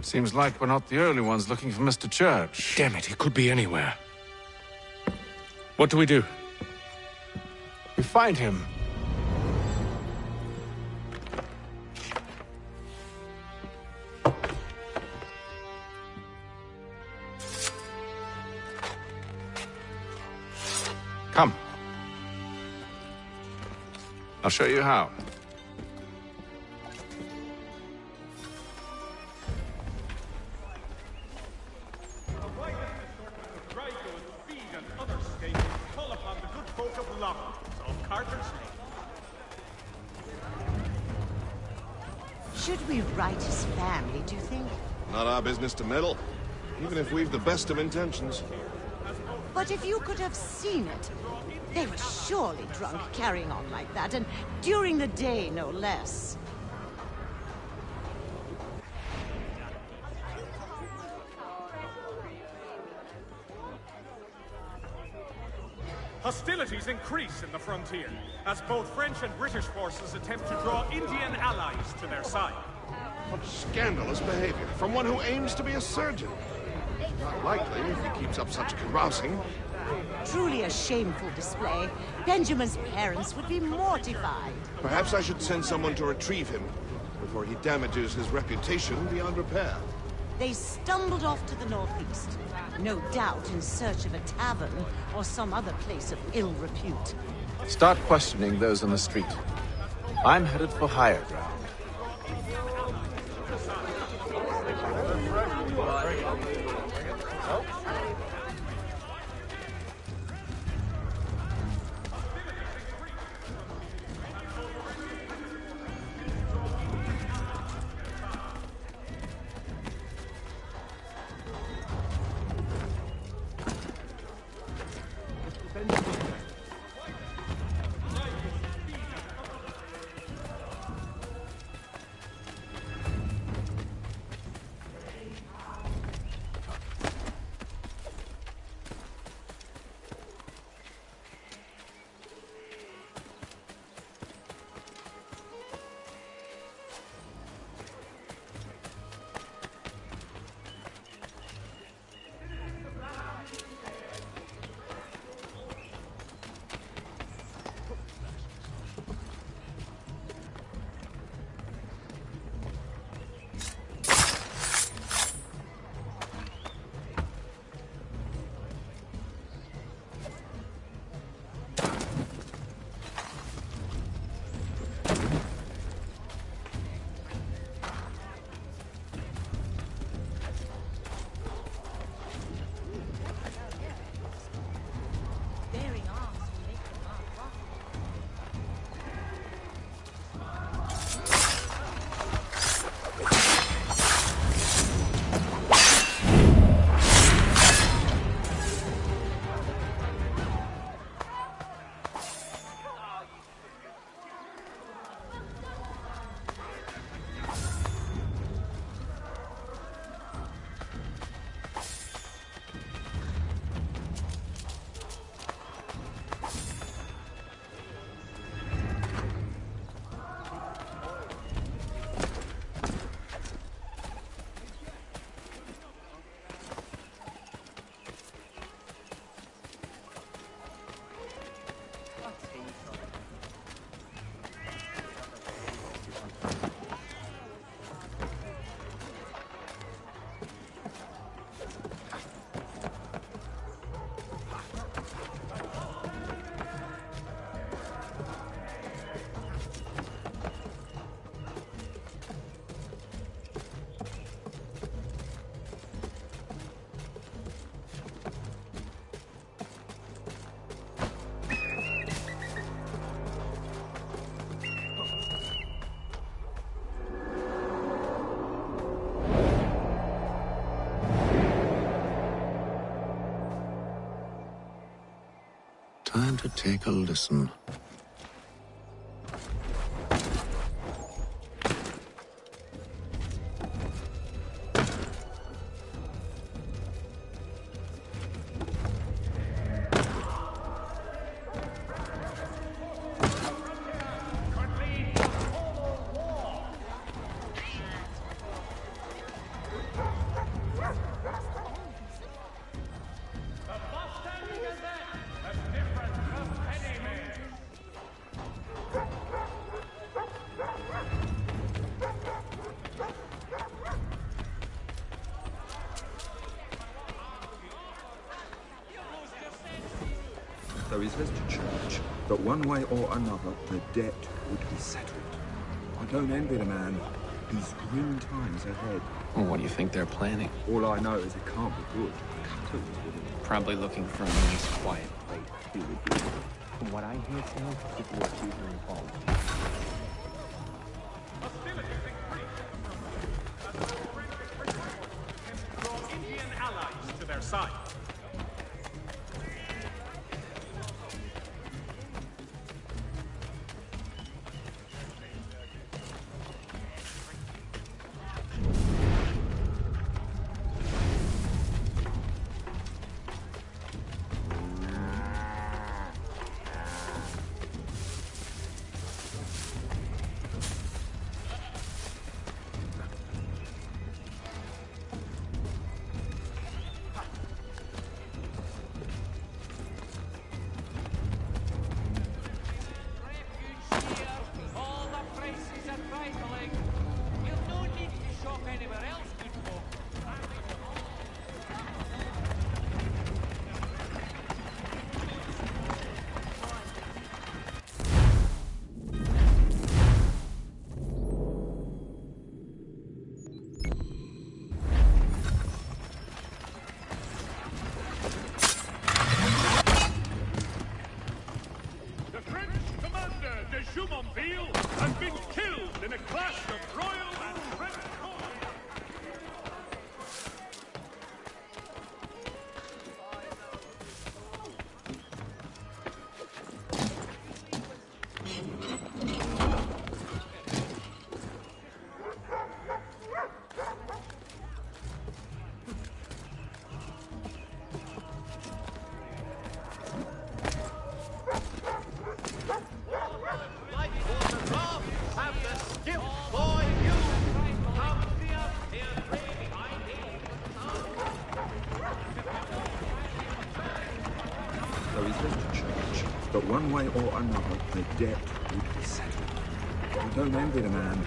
Seems like we're not the only ones looking for Mr. Church. Damn it, he could be anywhere. What do we do? We find him. Come. I'll show you how. Should we write his family, do you think? Not our business to meddle, even if we've the best of intentions. But if you could have seen it, they were surely drunk carrying on like that, and during the day, no less. Hostilities increase in the frontier, as both French and British forces attempt to draw Indian allies to their side. What scandalous behavior from one who aims to be a surgeon. Not likely if he keeps up such carousing. Truly a shameful display. Benjamin's parents would be mortified. Perhaps I should send someone to retrieve him before he damages his reputation beyond repair. They stumbled off to the northeast, no doubt in search of a tavern or some other place of ill repute. Start questioning those on the street. I'm headed for higher ground. Time to take a listen. So he says to Church that one way or another the debt would be settled. I don't envy the man. He's grim times ahead. Well, what do you think they're planning? All I know is it can't be good. Cut it with him. Probably looking for a nice, quiet place to do it. From what I hear, Phil, it's worth usually involved. Hostilities increase. As both French and British forces attempt to draw Indian allies to their side. Jumonville has been killed in a clash of royal and French forces. So he says to Church that one way or another the debt would be settled. I don't envy the man.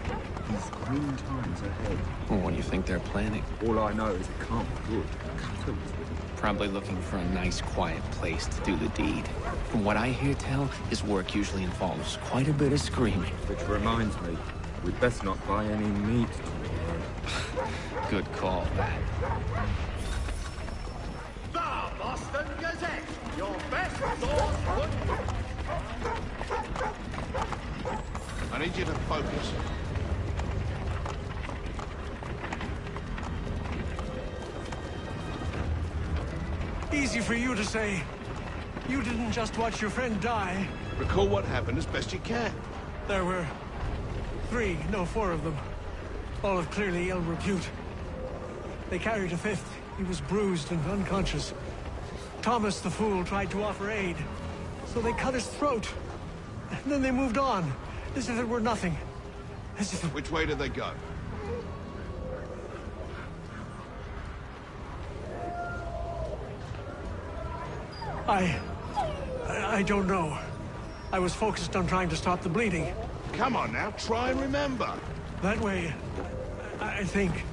He's grim times ahead. Well, what do you think they're planning? All I know is it can't be good. Cut it with him. Probably looking for a nice, quiet place to do the deed. From what I hear tell, his work usually involves quite a bit of screaming. Which reminds me, we'd best not buy any meat tomorrow. Good call, that. The Boston Gazette, your best source for... I need you to focus. Easy for you to say. You didn't just watch your friend die. Recall what happened as best you can. There were four of them. All of clearly ill repute. They carried a fifth. He was bruised and unconscious. Thomas the fool tried to offer aid, so they cut his throat. And then they moved on, as if it were nothing. As if it... Which way did they go? I don't know. I was focused on trying to stop the bleeding. Come on now, try and remember. That way, I think.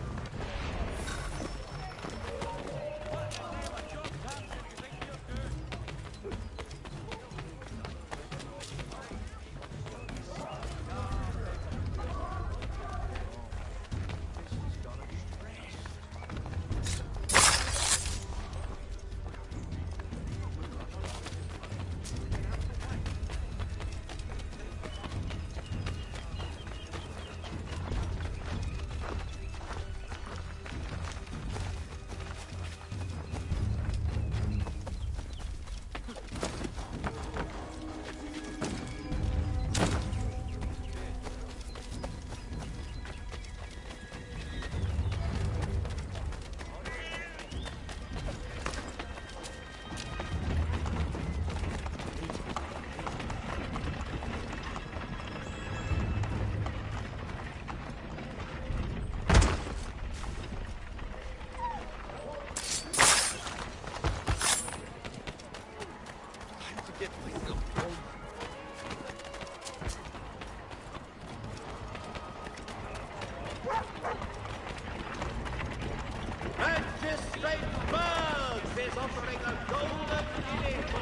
Magistrate Burgs is offering a golden guinea for...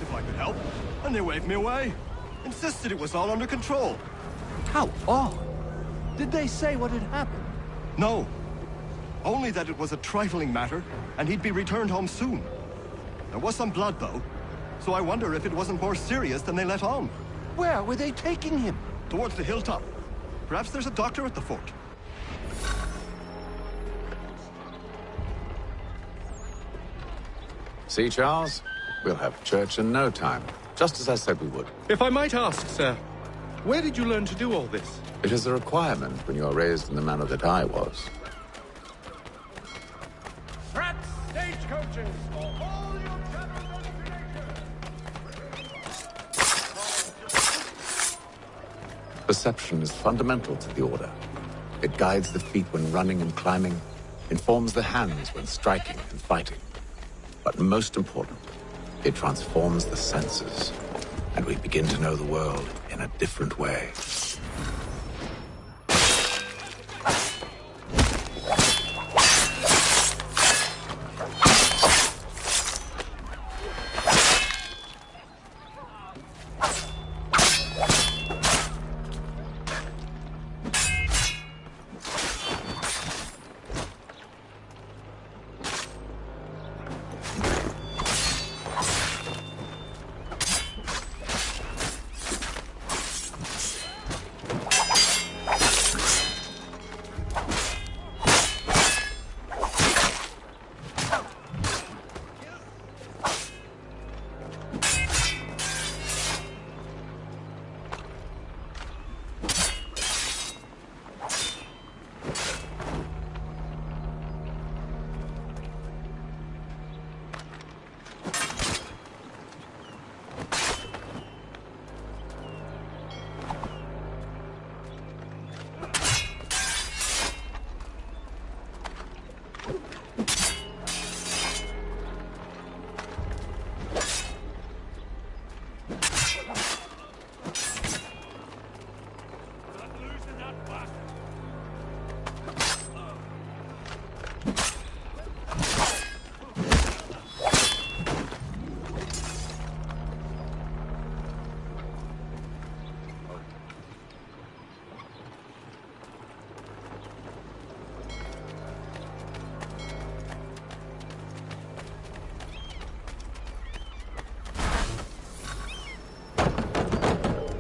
if I could help, and they waved me away. Insisted it was all under control. How odd. Did they say what had happened? No. Only that it was a trifling matter, and he'd be returned home soon. There was some blood, though, so I wonder if it wasn't more serious than they let on. Where were they taking him? Towards the hilltop. Perhaps there's a doctor at the fort. See, Charles? We'll have church in no time, just as I said we would. If I might ask, sir, where did you learn to do all this? It is a requirement when you are raised in the manner that I was. Strat stagecoaches for all your general destination! Perception is fundamental to the Order. It guides the feet when running and climbing, informs the hands when striking and fighting. But most important, it transforms the senses, and we begin to know the world in a different way.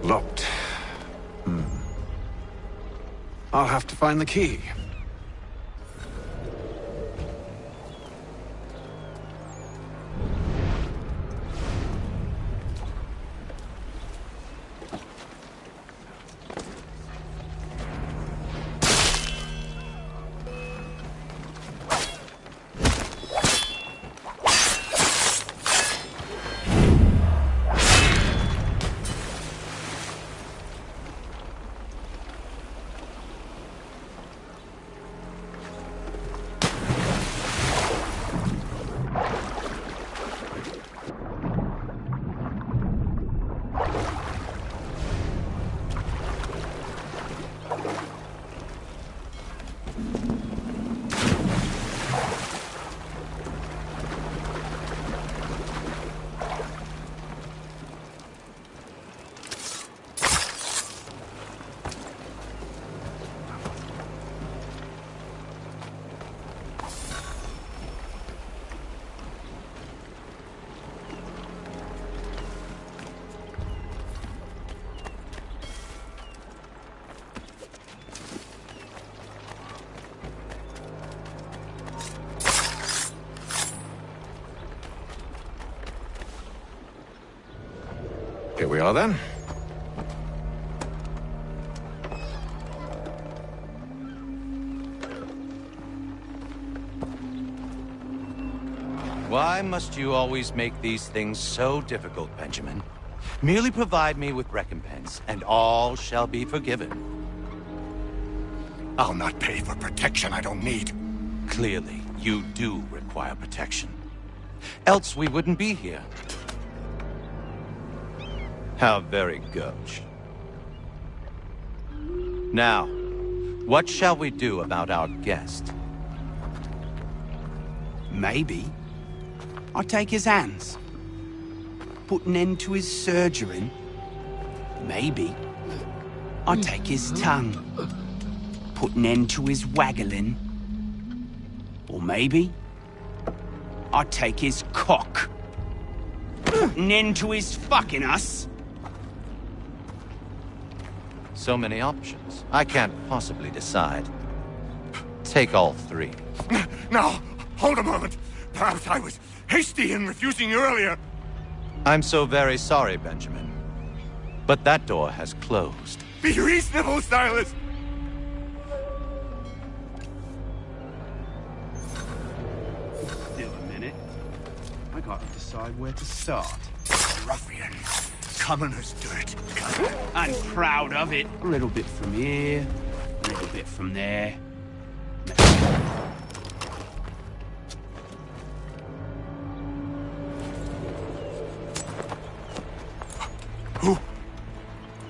Locked. I'll have to find the key. Here we are, then. Why must you always make these things so difficult, Benjamin? Merely provide me with recompense, and all shall be forgiven. I'll not pay for protection I don't need. Clearly, you do require protection. Else we wouldn't be here. How very gauche. Now, what shall we do about our guest? Maybe I'll take his hands. put an end to his surgering? Maybe. I'd take his tongue. Put an end to his waggling. Or maybe I'd take his cock. Put an end to his fucking us. So many options. I can't possibly decide. Take all three. Now, hold a moment. Perhaps I was hasty in refusing you earlier. I'm so very sorry, Benjamin. But that door has closed. Be reasonable, Silas. Still a minute. I gotta decide where to start. Ruffian. Commoners do it. I'm proud of it. A little bit from here, a little bit from there.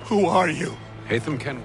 Who are you? Haytham Kenway.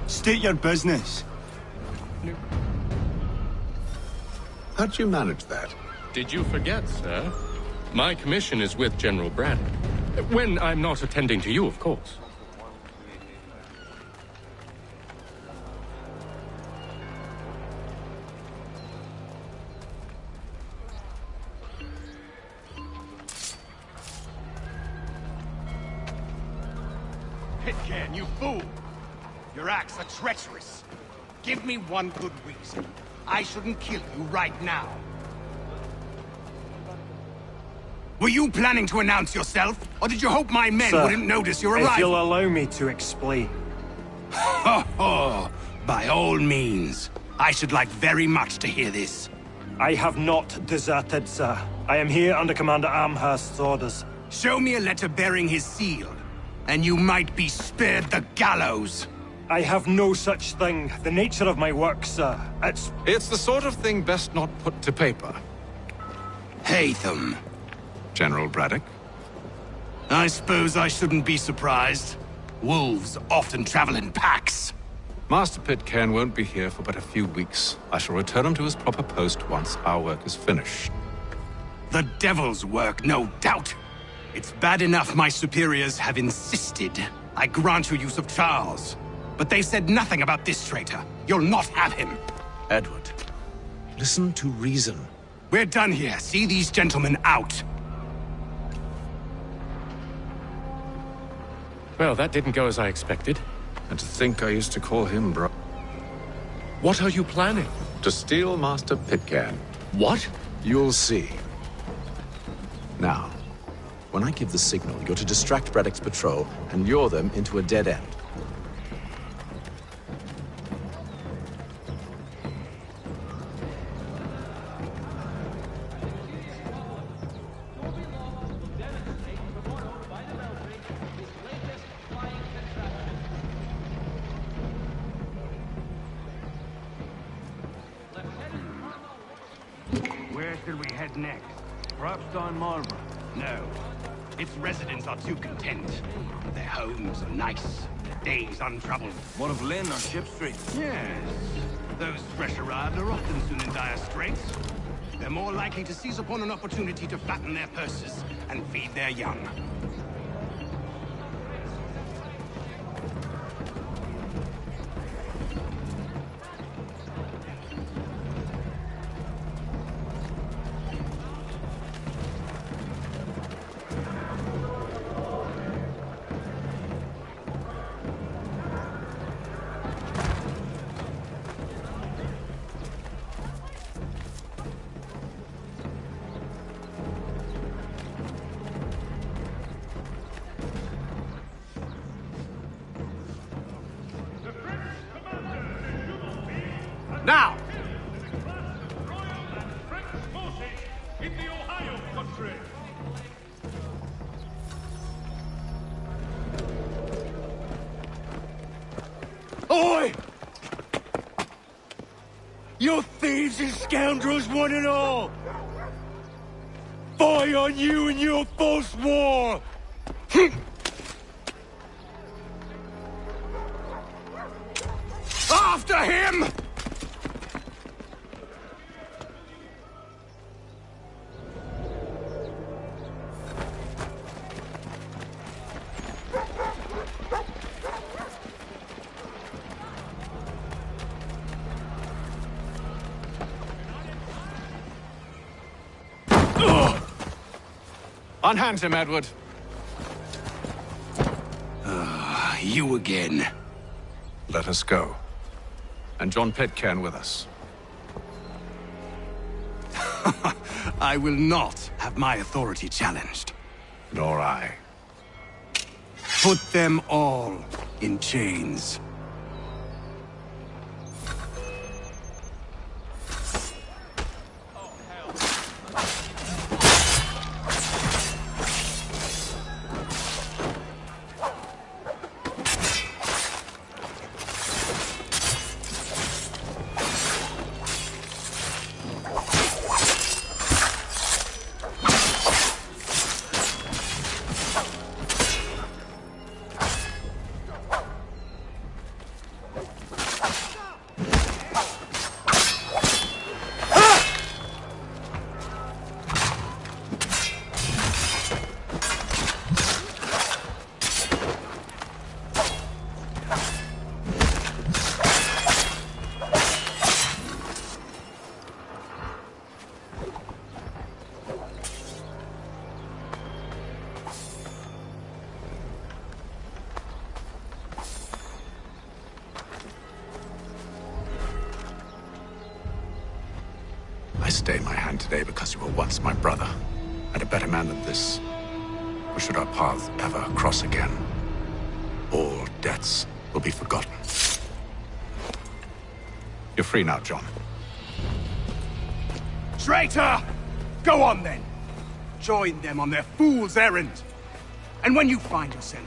State your business. How'd you manage that? Did you forget, sir? My commission is with General Braddock. When I'm not attending to you, of course. Pitcairn, you fool! Your acts are treacherous. Give me one good reason. I shouldn't kill you right now. Were you planning to announce yourself? Or did you hope my men wouldn't notice your arrival? If you'll allow me to explain. Ho ho! By all means. I should like very much to hear this. I have not deserted, sir. I am here under Commander Amherst's orders. Show me a letter bearing his seal, and you might be spared the gallows. I have no such thing. The nature of my work, sir, It's the sort of thing best not put to paper. Haytham. General Braddock? I suppose I shouldn't be surprised. Wolves often travel in packs. Master Pitcairn won't be here for but a few weeks. I shall return him to his proper post once our work is finished. The devil's work, no doubt. It's bad enough my superiors have insisted I grant you use of Charles. But they said nothing about this traitor. You'll not have him. Edward, listen to reason. We're done here. See these gentlemen out. Well, that didn't go as I expected. And to think I used to call him bro. What are you planning? To steal Master Pitcairn. What? You'll see. Now, when I give the signal, you're to distract Braddock's patrol and lure them into a dead end. Where should we head next? Perhaps down Marlborough? No. Its residents are too content. Their homes are nice. days untroubled. What of Lynn on Ship Street? Yes. Those fresh arrived are often soon in dire straits. They're more likely to seize upon an opportunity to fatten their purses and feed their young. Now! In the Ohio country. Oi! You thieves and scoundrels, one and all! Fie on you and your false war! After him! Unhand him, Edward. You again. Let us go. And John Pitcairn with us. I will not have my authority challenged. Nor I. Put them all in chains. I stay my hand today because you were once my brother, and a better man than this. Or should our paths ever cross again, all debts will be forgotten. You're free now, John. Traitor! Go on then! Join them on their fool's errand! And when you find yourself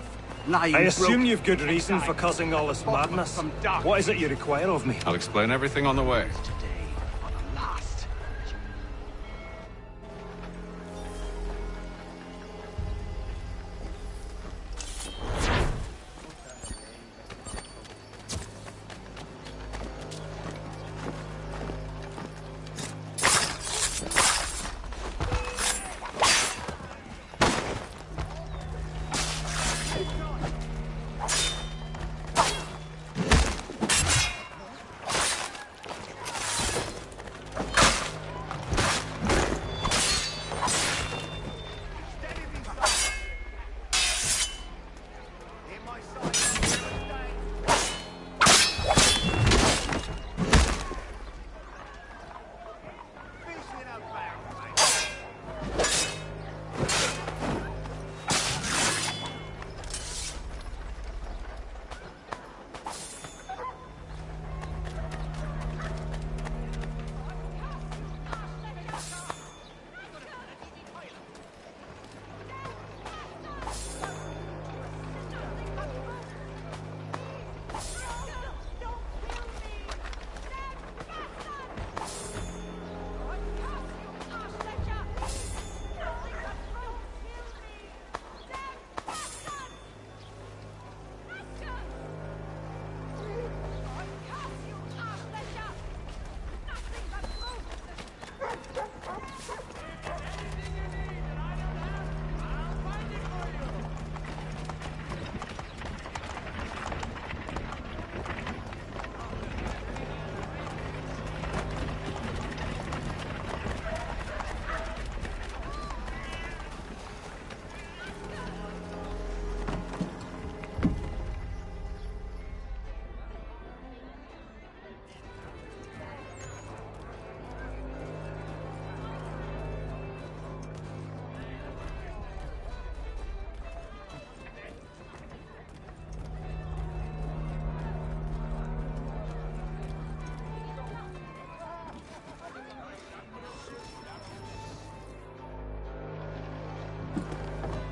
lying I assume broken, you've good reason for causing all this madness. What is it you require of me? I'll explain everything on the way.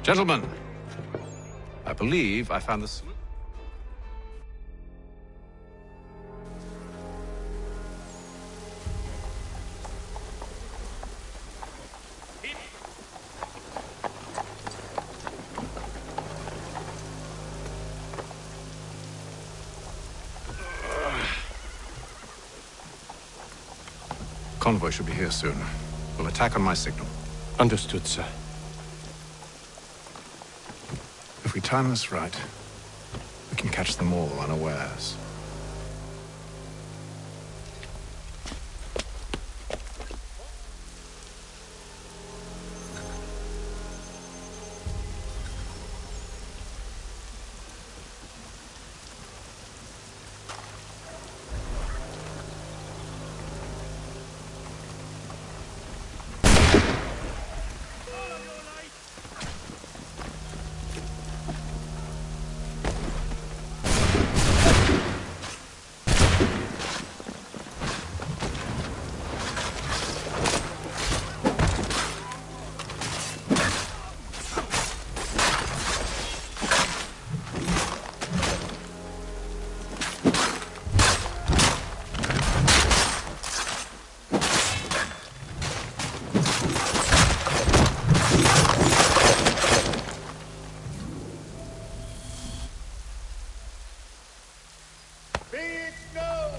Gentlemen, I believe I found the solution. Convoy should be here soon. We'll attack on my signal. Understood, sir. If we time this right, we can catch them all unawares.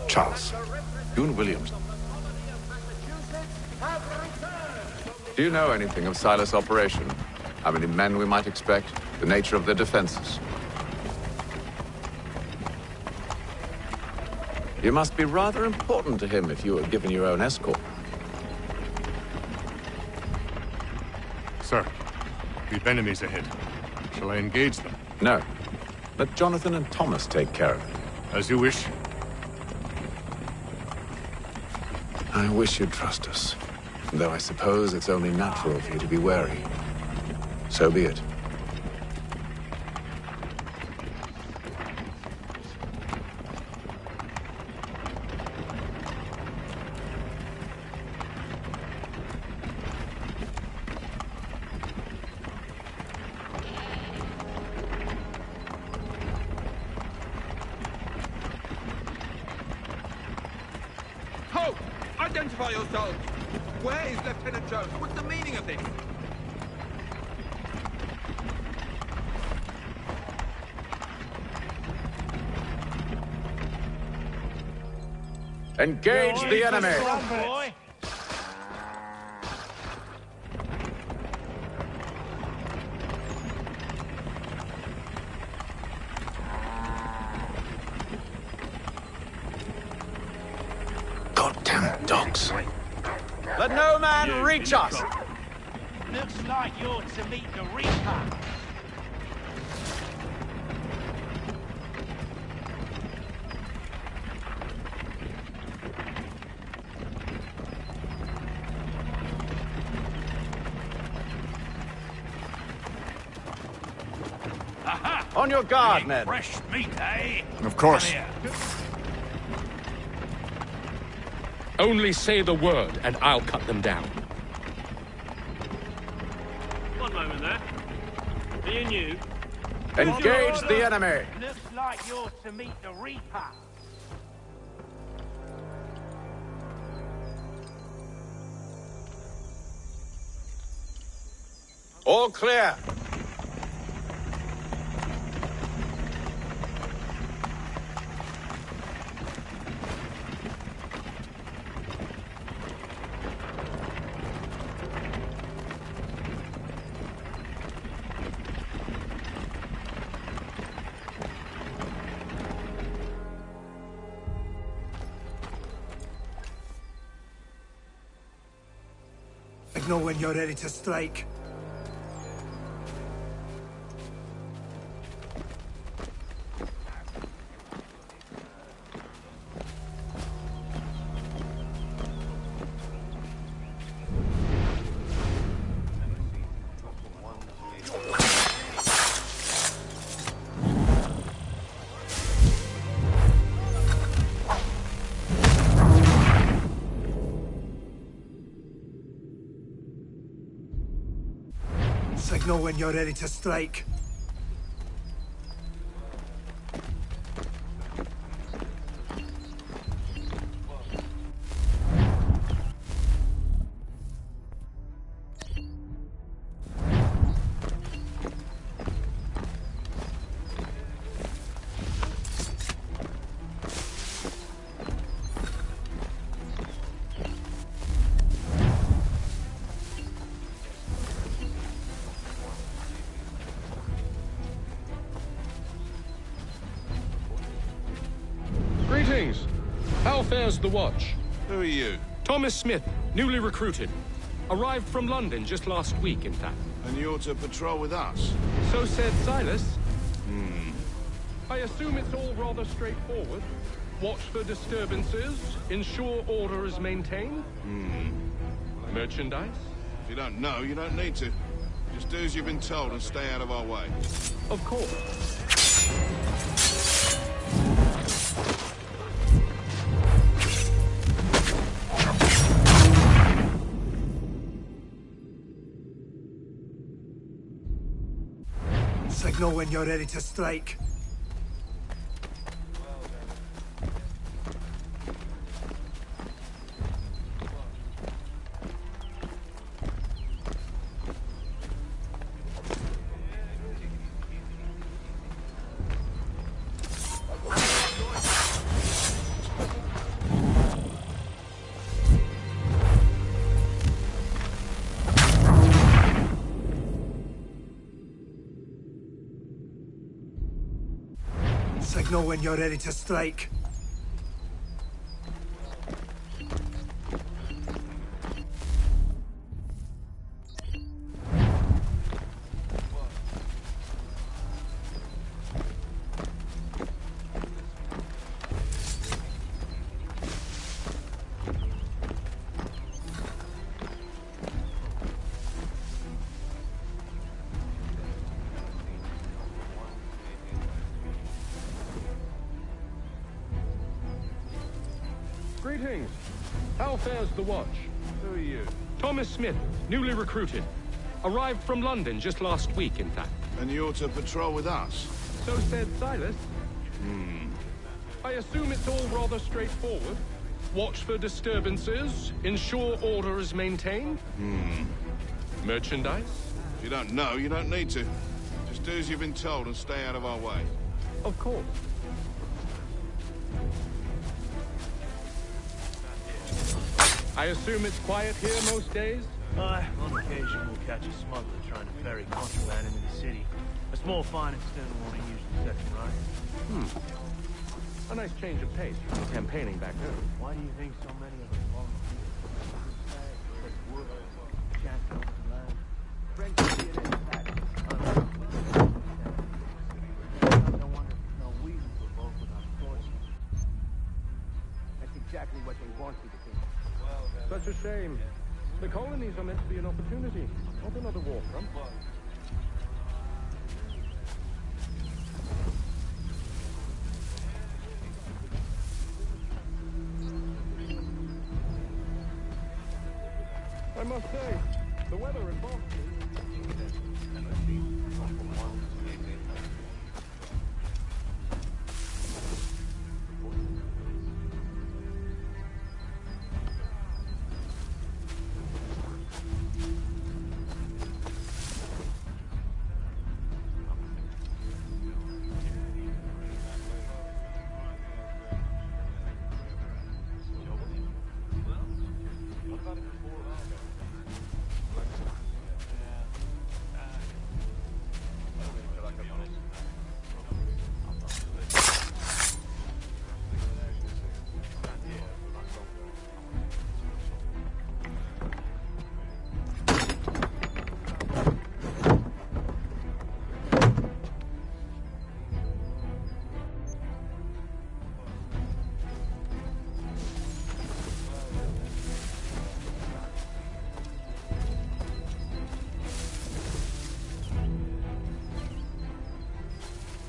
Charles, you and Williams. Do you know anything of Silas' operation? How many men we might expect? The nature of their defenses? You must be rather important to him if you were given your own escort. Sir, we've enemies ahead. Shall I engage them? No. Let Jonathan and Thomas take care of it. As you wish. I wish you'd trust us. Though I suppose it's only natural for you to be wary. So be it. Halt! Identify yourselves! Where is Lieutenant Jones? What's the meaning of this? Engage the enemy! Goddamn dogs. Let no man reach us! Looks like you're to meet the Reaper. On your guard, men. Fresh meat, eh? Of course. Only say the word, and I'll cut them down. One moment there. Being you. Engage the enemy! Looks like you're to meet the Reaper. All clear. Know when you're ready to strike. Signal when you're ready to strike. Greetings. How fares the watch? Who are you? Thomas Smith, newly recruited. Arrived from London just last week, in fact. And you're to patrol with us? So said Silas. I assume it's all rather straightforward. Watch for disturbances, ensure order is maintained. Merchandise? If you don't know, you don't need to. Just do as you've been told and stay out of our way. Of course. Signal when you're ready to strike. Signal when you're ready to strike. Greetings. How fares the watch? Who are you? Thomas Smith, newly recruited. Arrived from London just last week, in fact. And you're to patrol with us? So said Silas. I assume it's all rather straightforward. Watch for disturbances, ensure order is maintained. Merchandise? If you don't know, you don't need to. Just do as you've been told and stay out of our way. Of course. I assume it's quiet here most days? Aye, on occasion we'll catch a smuggler trying to ferry contraband into the city. A small fine instead of one he usually sets right. A nice change of pace from campaigning back home. Why do you think so many of us volunteer? Wood, chance to land. French DNA back. No wonder no weasels were both without choice. That's exactly what they want you to think. Such a shame. The colonies are meant to be an opportunity, not another war front. I must say, the weather in Boston...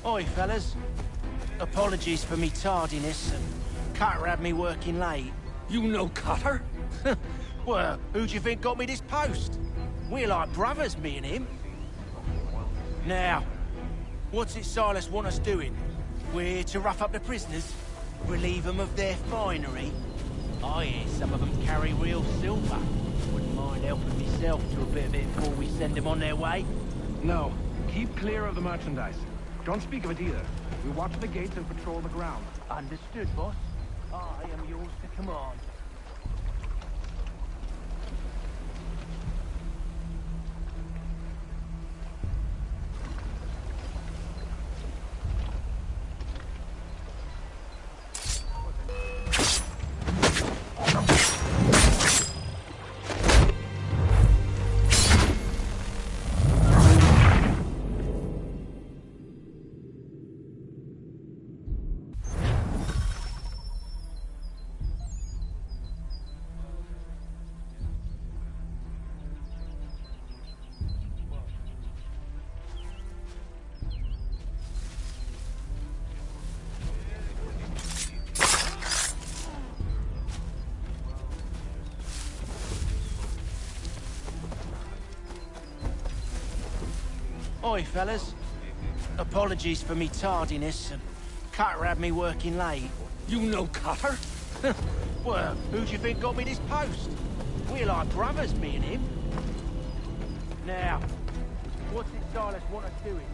Oi, fellas. Apologies for me tardiness. Cutter had me working late. You know Cutter? Well, who do you think got me this post? We're like brothers, me and him. Now, what's it Silas want us doing? We're here to rough up the prisoners? Relieve them of their finery? I hear some of them carry real silver. Wouldn't mind helping myself to a bit of it before we send them on their way. No. Keep clear of the merchandise. Don't speak of it either. We watch the gates and patrol the ground. Understood, boss. I am yours to command. Oi, fellas. Apologies for me tardiness. Cutter had me working late. You know Cutter? Well, who do you think got me this post? We're like brothers, me and him. Now, what's it Silas want us doing?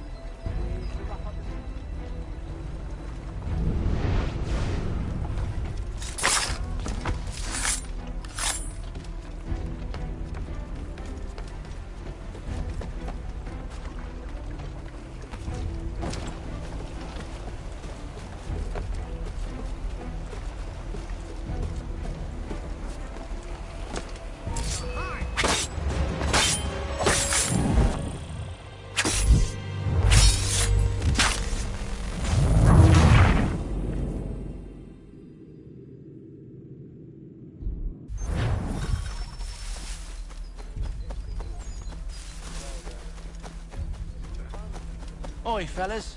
Oi, fellas.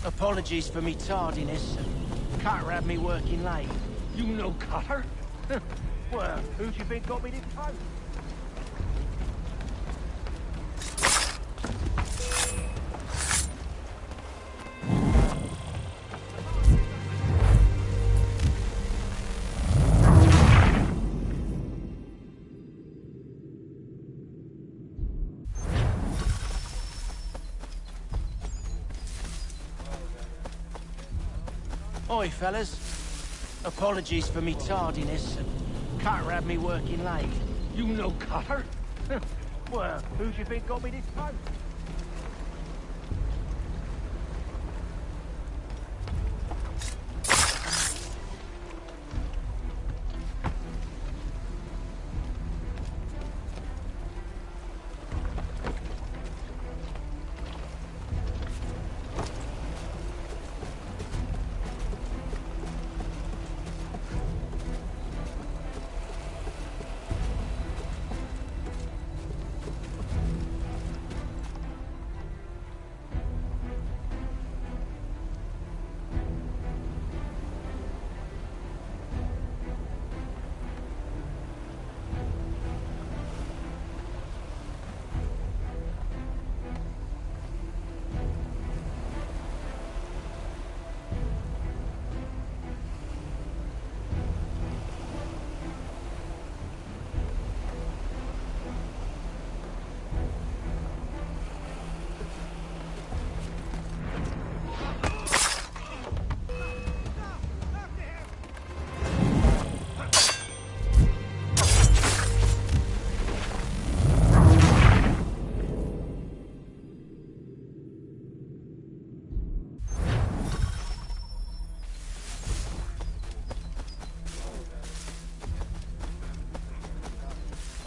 Apologies for me tardiness. Cutter had me working late. You know Cutter? Well, who do you think got me this post? Oi, fellas. Apologies for me tardiness. Cutter had me working late. You know Cutter? Well, who do you think got me this post?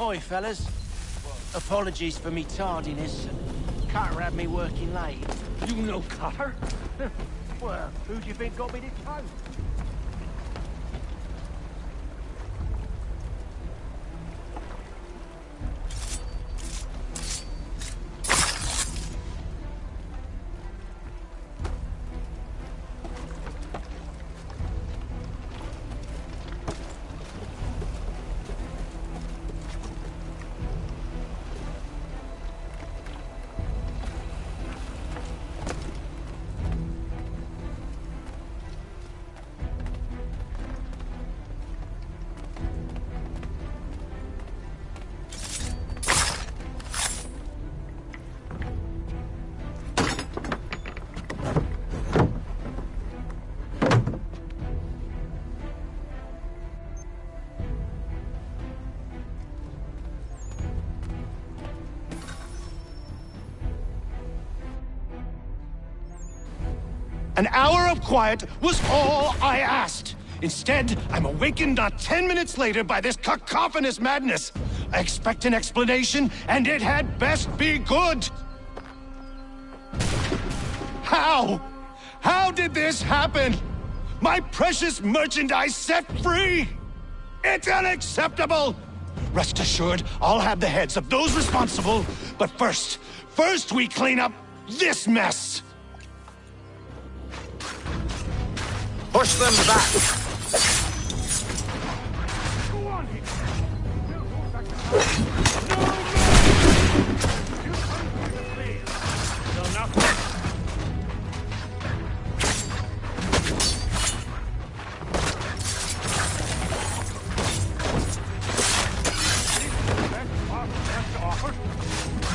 Oi, fellas. Apologies for me tardiness. Cutter had me working late. You know Cutter? Well, who do you think got me this post? An hour of quiet was all I asked. Instead, I'm awakened not 10 minutes later by this cacophonous madness. I expect an explanation, and it had best be good. How? How did this happen? My precious merchandise set free! It's unacceptable! Rest assured, I'll have the heads of those responsible, but first we clean up this mess! Push them back!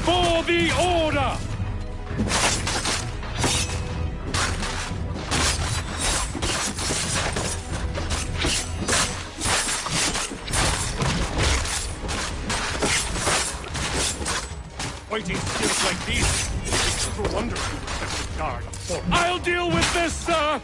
For the order! Fighting skills like these, it's no wonder you were kept in guard. I'll deal with this, sir!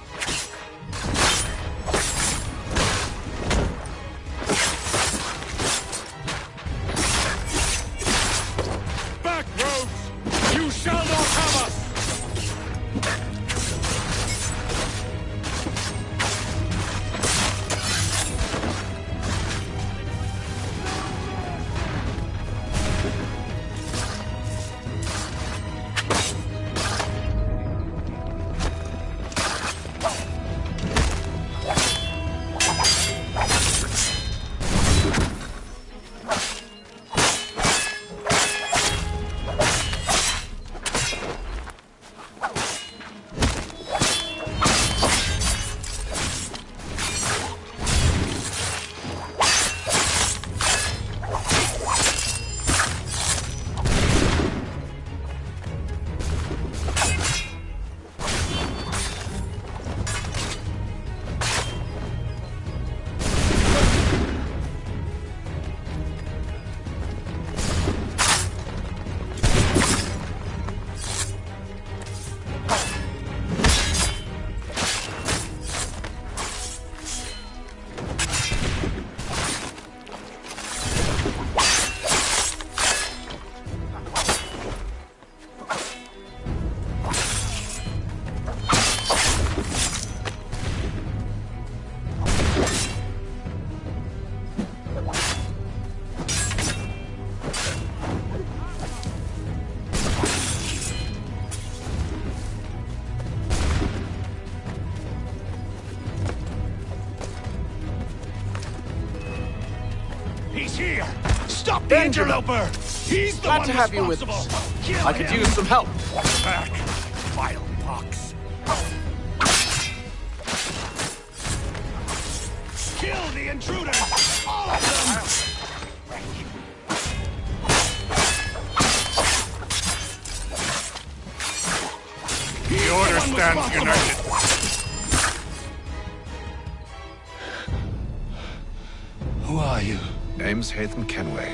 Back, rogues! You shall not have us! He's here! Stop the interloper! He's the Glad one to have you with responsible! us. Kill I could him. use some help. Back, vile pox! Kill the intruders! All of them! The Order stands united. Who are you? Name's Haytham Kenway.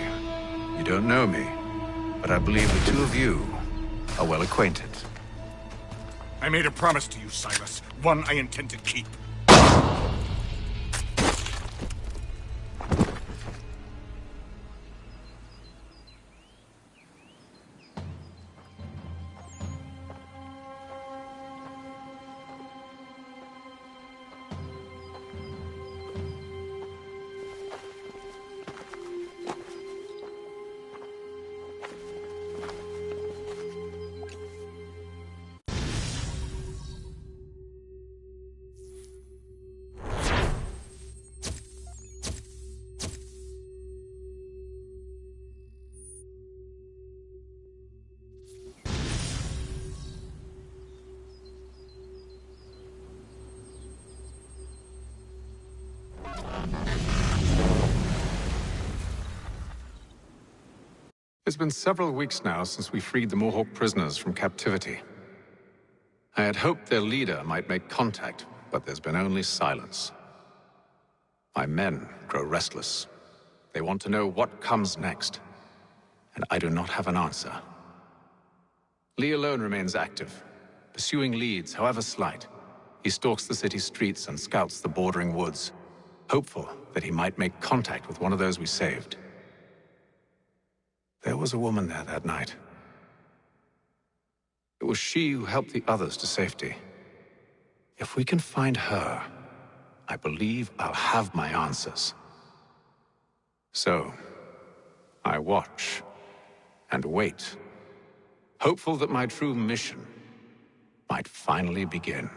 You don't know me, but I believe the two of you are well acquainted. I made a promise to you, Silas. One I intend to keep. It's been several weeks now since we freed the Mohawk prisoners from captivity. I had hoped their leader might make contact, but there's been only silence. My men grow restless. They want to know what comes next, and I do not have an answer. Lee alone remains active, pursuing leads, however slight. he stalks the city streets and scouts the bordering woods, hopeful that he might make contact with one of those we saved. There was a woman there that night. It was she who helped the others to safety. If we can find her, I believe I'll have my answers. So, I watch and wait, hopeful that my true mission might finally begin.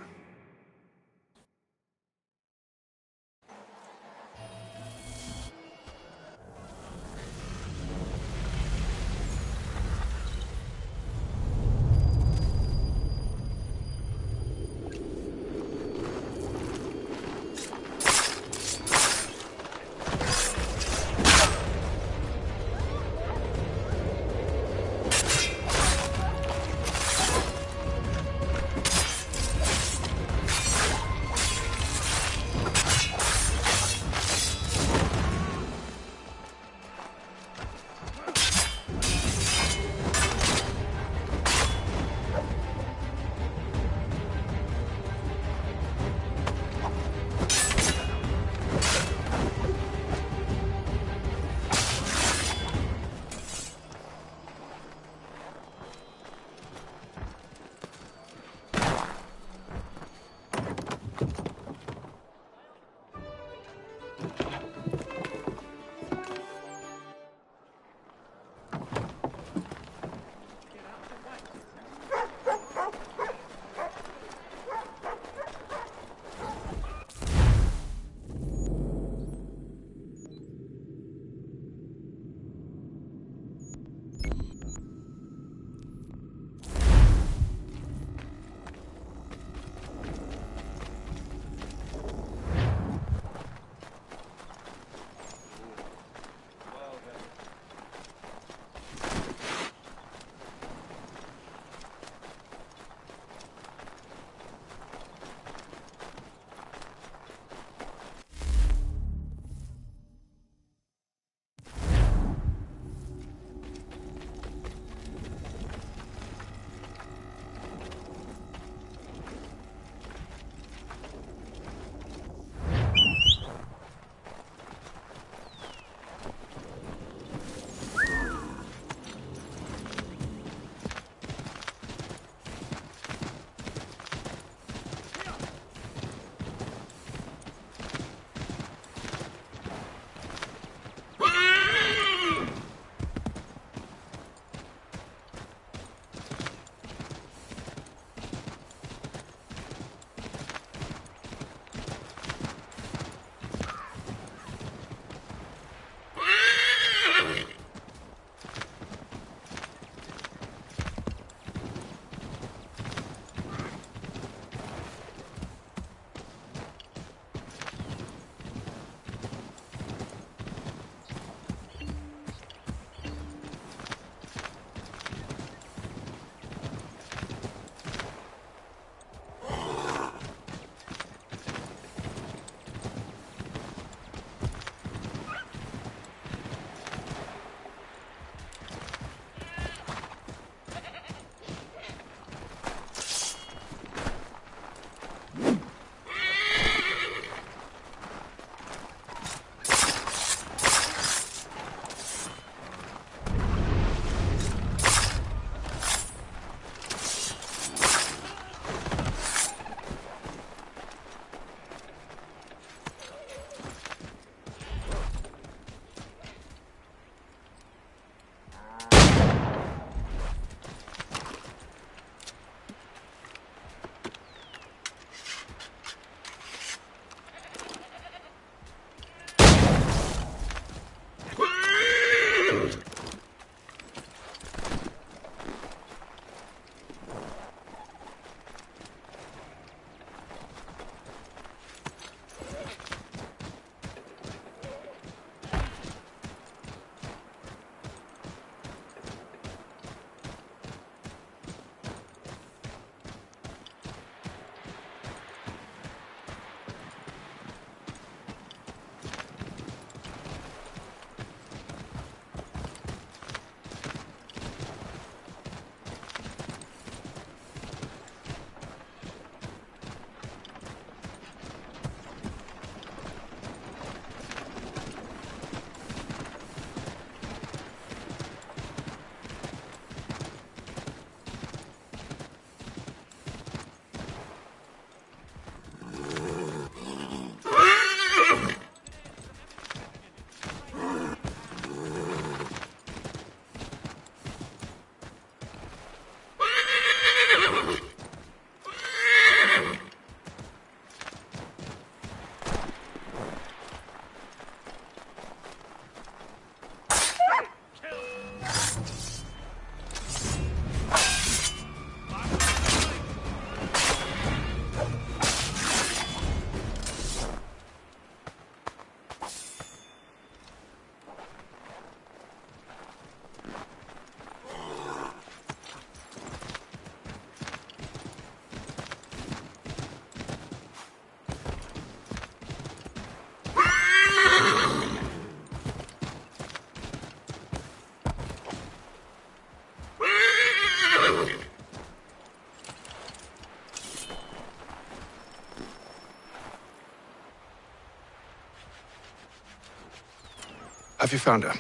Have you found her?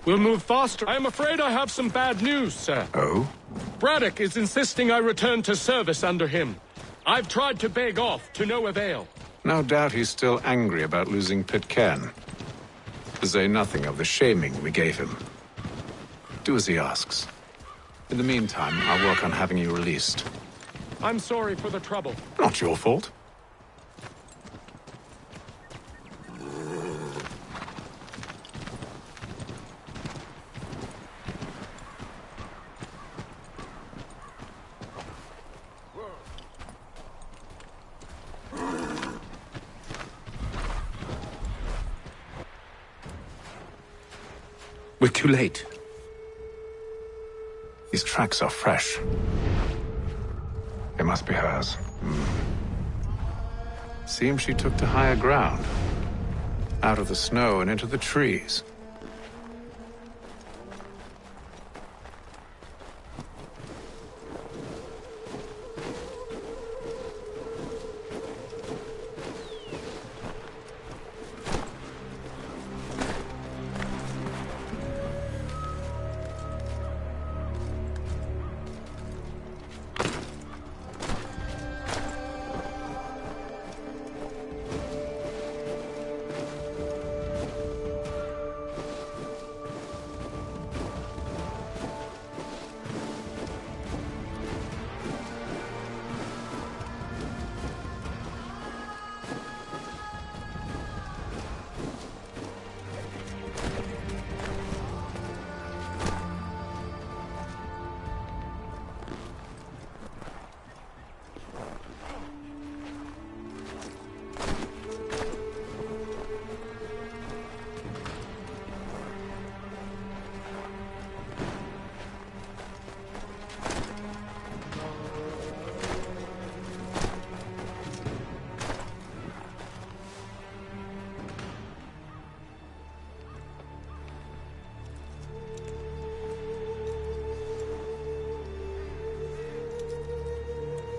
We'll move faster. I am afraid I have some bad news, sir. Oh? Braddock is insisting I return to service under him. I've tried to beg off, to no avail. No doubt he's still angry about losing Pitcairn. To say nothing of the shaming we gave him. Do as he asks. In the meantime, I'll work on having you released. I'm sorry for the trouble. Not your fault. We're too late. These tracks are fresh. They must be hers. Seems she took to higher ground. Out of the snow and into the trees.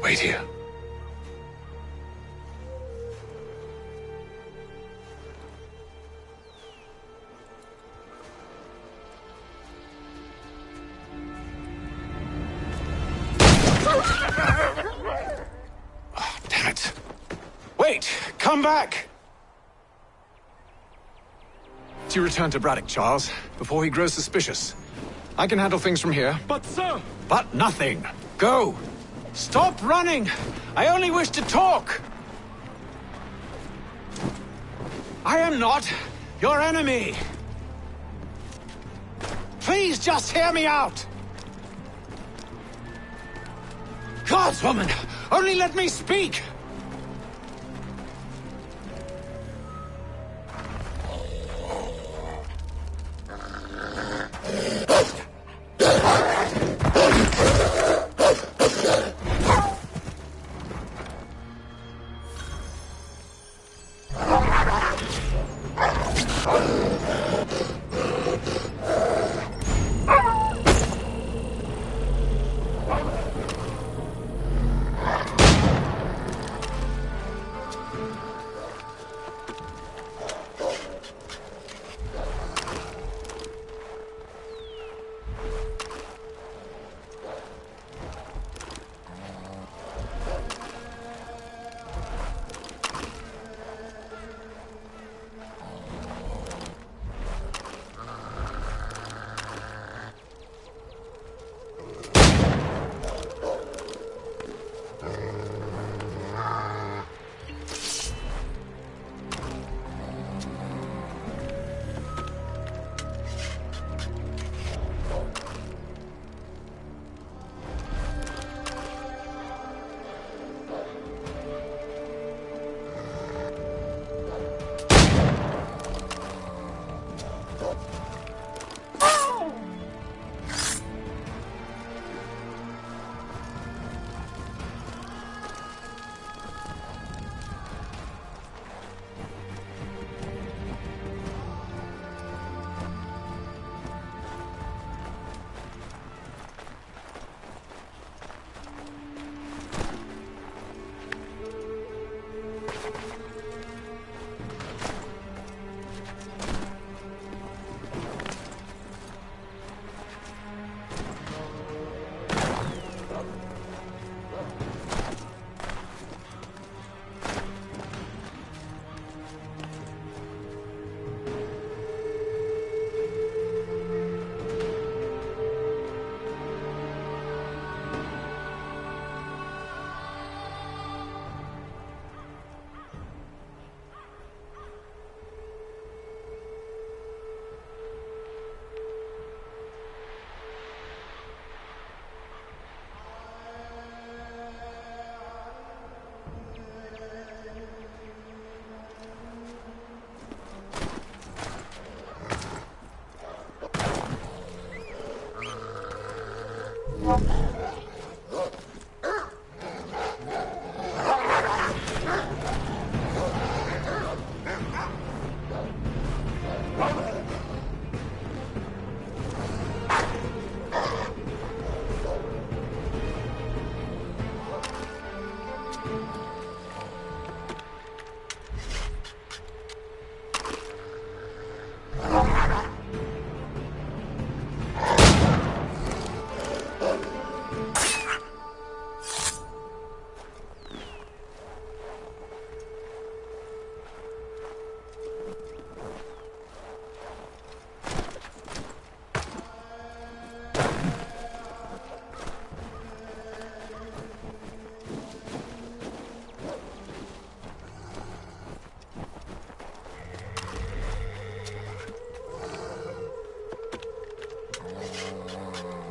Wait here. Oh, damn it. Wait! Come back! You return to Braddock, Charles, before he grows suspicious. I can handle things from here. But, sir! But nothing! Go! Stop running! I only wish to talk! I am not your enemy! Please just hear me out! Gods, woman! Only let me speak!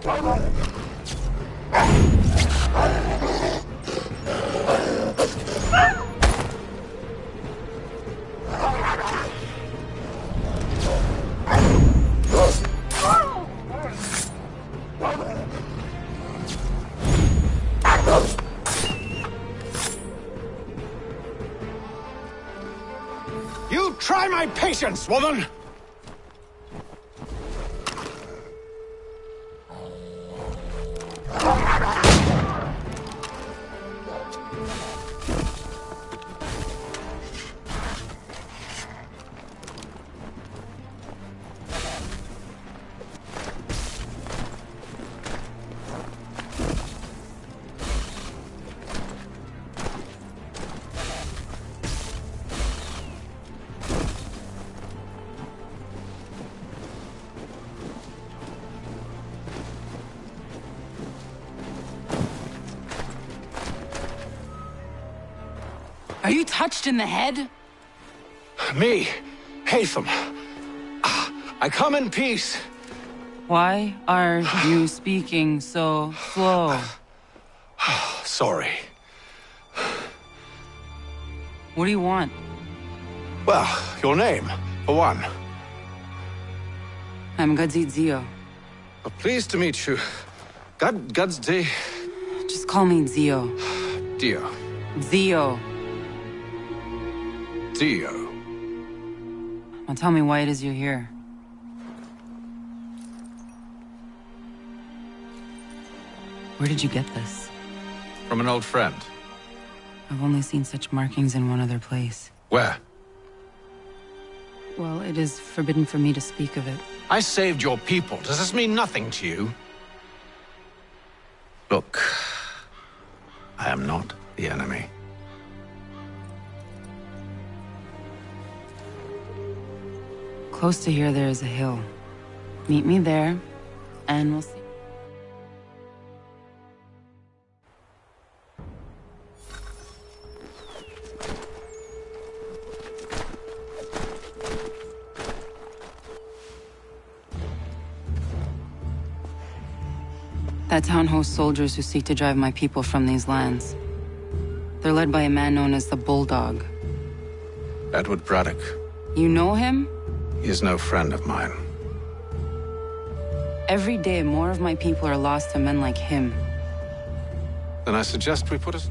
You try my patience, woman! Are you touched in the head? Me, Haytham. I come in peace. Why are you speaking so slow? Sorry. What do you want? Well, your name, for one. I'm Gadzit Zio. Pleased to meet you. Gadsdi. Just call me Zio. Dio. Zio. Dio. Now tell me why it is you're here. Where did you get this? From an old friend. I've only seen such markings in one other place. Where? Well, it is forbidden for me to speak of it. I saved your people. Does this mean nothing to you? Look, I am not the enemy. Close to here, there is a hill. Meet me there, and we'll see. That town hosts soldiers who seek to drive my people from these lands. They're led by a man known as the Bulldog. Edward Braddock. You know him? He is no friend of mine. Every day, more of my people are lost to men like him. Then I suggest we put us...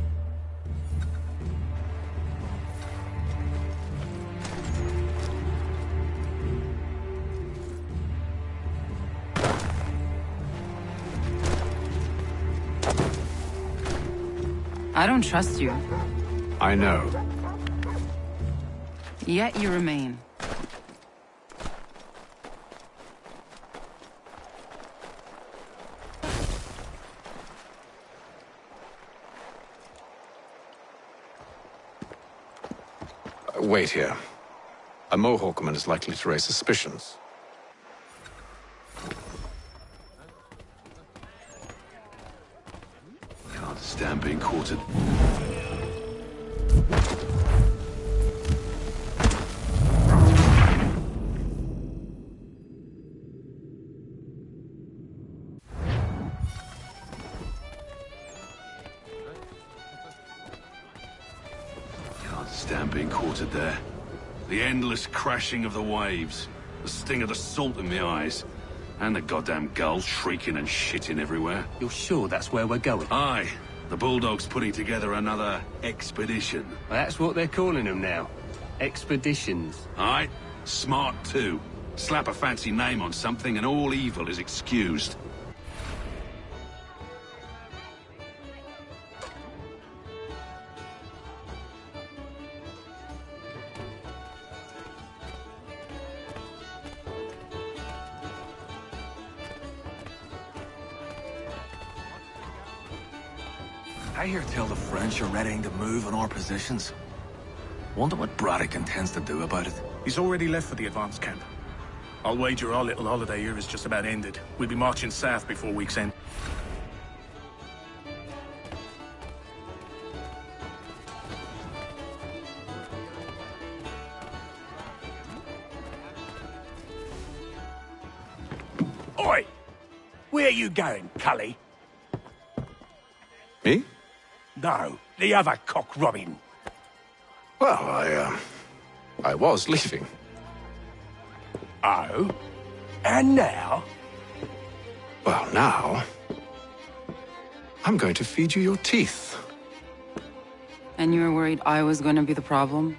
I don't trust you. I know. Yet you remain. Wait here. A Mohawkman is likely to raise suspicions. Can't stand being quartered. Stand being quartered there. The endless crashing of the waves, the sting of the salt in the eyes, and the goddamn gulls shrieking and shitting everywhere. You're sure that's where we're going? Aye. The Bulldog's putting together another expedition. Well, that's what they're calling them now. Expeditions. Aye. Smart too. Slap a fancy name on something and all evil is excused. I hear tell the French are readying to move on our positions. Wonder what Braddock intends to do about it. He's already left for the advance camp. I'll wager our little holiday here is just about ended. We'll be marching south before week's end. Oi! Where you going, Cully? Me? No, the other cock Robin. Well, I was leaving. Oh? And now? Well, now... I'm going to feed you your teeth. And you were worried I was going to be the problem?